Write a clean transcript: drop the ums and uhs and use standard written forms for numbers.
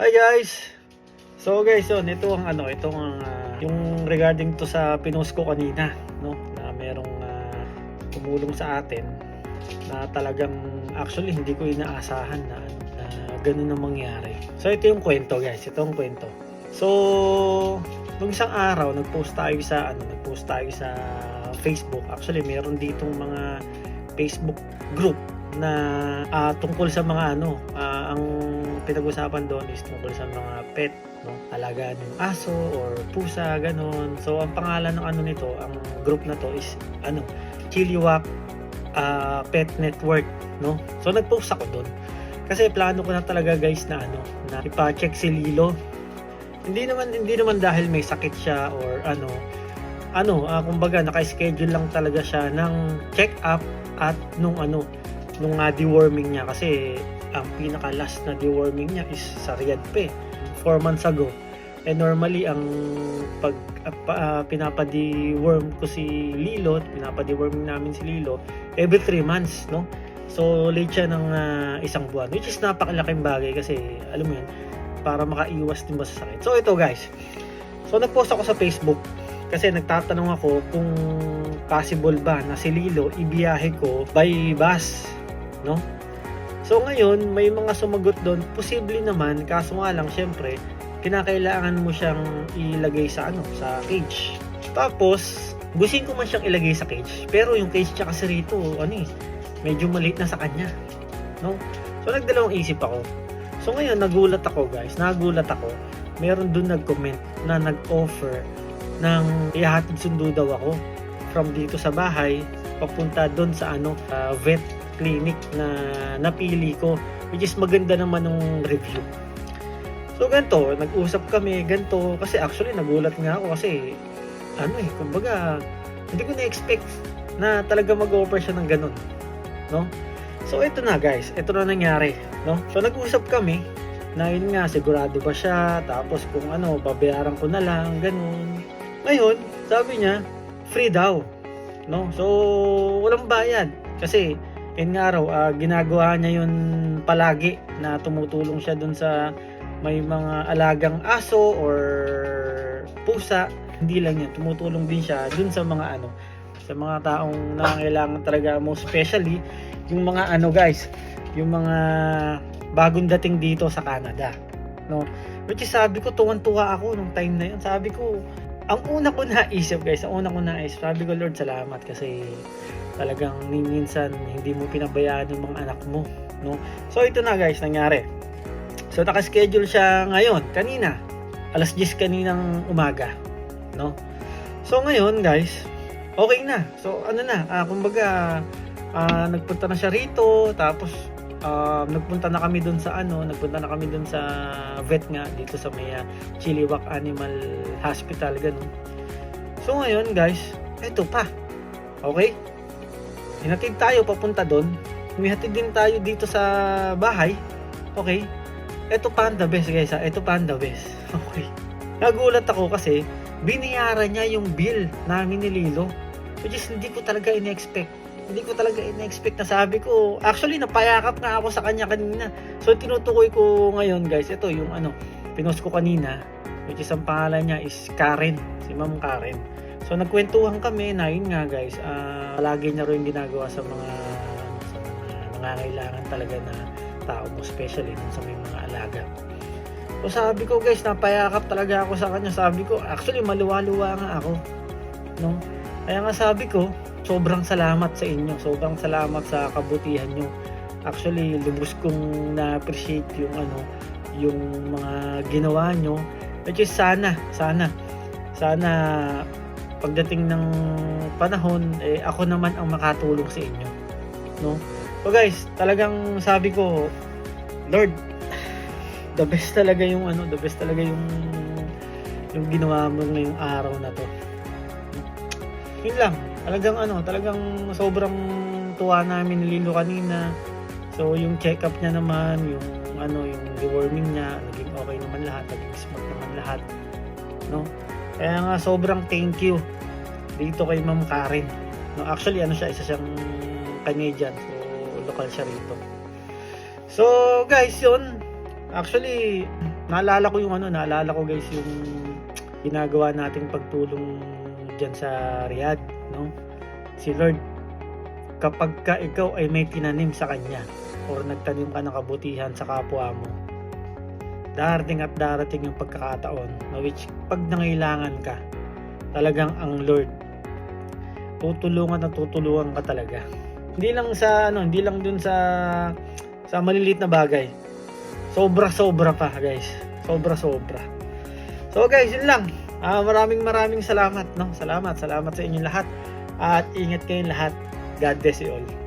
Hi guys! So guys, yung regarding to sa pinost ko kanina, no? Na merong tumulong sa atin na talagang actually hindi ko inaasahan na ganun ang mangyari. So ito yung kwento guys, ito yung kwento. So nung isang araw nagpost tayo sa Facebook. Actually meron ditong mga Facebook group na tungkol sa mga ang pinag-usapan doon is tungkol sa mga pet, no? Alagaan ng aso or pusa, ganon. So ang pangalan ng nito, ang group na to is Chilliwack Pet Network, no? So nag-post ako doon. Kasi plano ko na talaga guys na na ipa-check si Lilo. Hindi naman dahil may sakit siya or kumbaga naka-schedule lang talaga siya ng check-up at nung deworming niya, kasi ang pinaka last na deworming niya is sa Riyadh pa 4 months ago. And normally ang pag pinapa-deworm ko si Lilo, pinapa-deworming namin si Lilo every 3 months, no? So late siya ng isang buwan, which is napakalaking bagay kasi alam mo yun, para makaiwas din ba sa sakit. So ito guys, so nagpost ako sa Facebook kasi nagtatanong ako kung possible ba na si Lilo ibiyahe ko by bus, no? So ngayon may mga sumagot doon, posible naman, kaso nga lang syempre kinakailangan mo siyang ilagay sa sa cage. Tapos gusin ko man siyang ilagay sa cage, pero yung cage niya kasi rito medyo maliit na sa kanya, no? So nagdalawang isip ako. So ngayon nagulat ako guys, meron doon nag-comment na nag-offer ng ihahatid sundo daw ako from dito sa bahay papunta doon sa vet clinic na napili ko, which is maganda naman ng review. So ganito, nag-usap kami ganito, kasi actually nagulat nga ako kasi kumbaga hindi ko na-expect na talaga mag-offer siya ng ganun, no? So ito na guys, ito na nangyari, no? So nag-usap kami na yun nga, sigurado ba siya, tapos kung babayaran ko na lang, ganun. Ngayon, sabi niya free daw, no? So walang bayad kasi yun nga raw, ginagawa niya yun palagi, na tumutulong siya dun sa may mga alagang aso or pusa. Hindi lang yan, tumutulong din siya dun sa mga sa mga taong nangangailangan talaga, most especially yung mga guys, yung mga bagong dating dito sa Canada, no? Which is sabi ko, tuwan-tuwa ako nung time na yun. Sabi ko, ang una ko naisip guys, sabi ko, Lord, salamat kasi talagang minsan hindi mo pinabayaan yung mga anak mo, no? So ito na guys, nangyari. So naka-schedule siya ngayon, kanina, alas 10 kaninang umaga, no? So ngayon guys, okay na. So kumbaga nagpunta na siya rito, tapos nagpunta na kami dun sa vet nga dito sa may Chilliwack Animal Hospital, ganun. So ngayon guys, eto pa. Okay? Hinatid tayo papunta doon. Humihatid din tayo dito sa bahay. Okay? Ito pa ang the best guys, ito pa ang the best. Okay. Nagulat ako kasi binayaran niya yung bill namin ni Lilo, which is hindi ko talaga in-expect. Na sabi ko, actually napayakap nga ako sa kanya kanina. So tinutukoy ko ngayon guys, ito yung pinost ko kanina, which is ang pangalan niya is Karen, si Ma'am Karen. So nagkwentuhan kami na yun nga guys, palagi niya rin ginagawa sa mga nangangailangan talaga na tao, especially dun sa may mga alaga. So sabi ko guys, napayakap talaga ako sa kanya. Sabi ko, actually maluwa-luwa nga ako, no? Kaya nga sabi ko, sobrang salamat sa inyo, sobrang salamat sa kabutihan nyo. Actually lubos kong na-appreciate yung mga ginawa nyo, which is sana pagdating ng panahon, ako naman ang makatulong sa inyo, no? So guys, talagang sabi ko, Lord, the best talaga yung yung ginawa mo ngayong araw na to. Yun lang, talagang sobrang tuwa namin ni Lilo kanina. So yung check-up niya naman, yung deworming niya, naging okay naman lahat, naging smooth naman lahat, no? Kaya nga sobrang thank you dito kay Ma'am Karen, no? Actually siya, isa siyang Canadian, so lokal siya rito. So guys, yun actually naalala ko guys yung ginagawa nating pagtulong diyan sa Riyadh, no? Si Lord, kapag ka ikaw ay may tinanim sa kanya or nagtanim ka ng kabutihan sa kapwa mo, darating yung pagkakataon na which pag nangailangan ka, talagang ang Lord tutulungan ka talaga. Hindi lang dun sa maliliit na bagay. Sobra pa guys. Sobra. So guys, yun lang. Maraming salamat, no? Salamat sa inyong lahat. At ingat kayong lahat. God bless you all.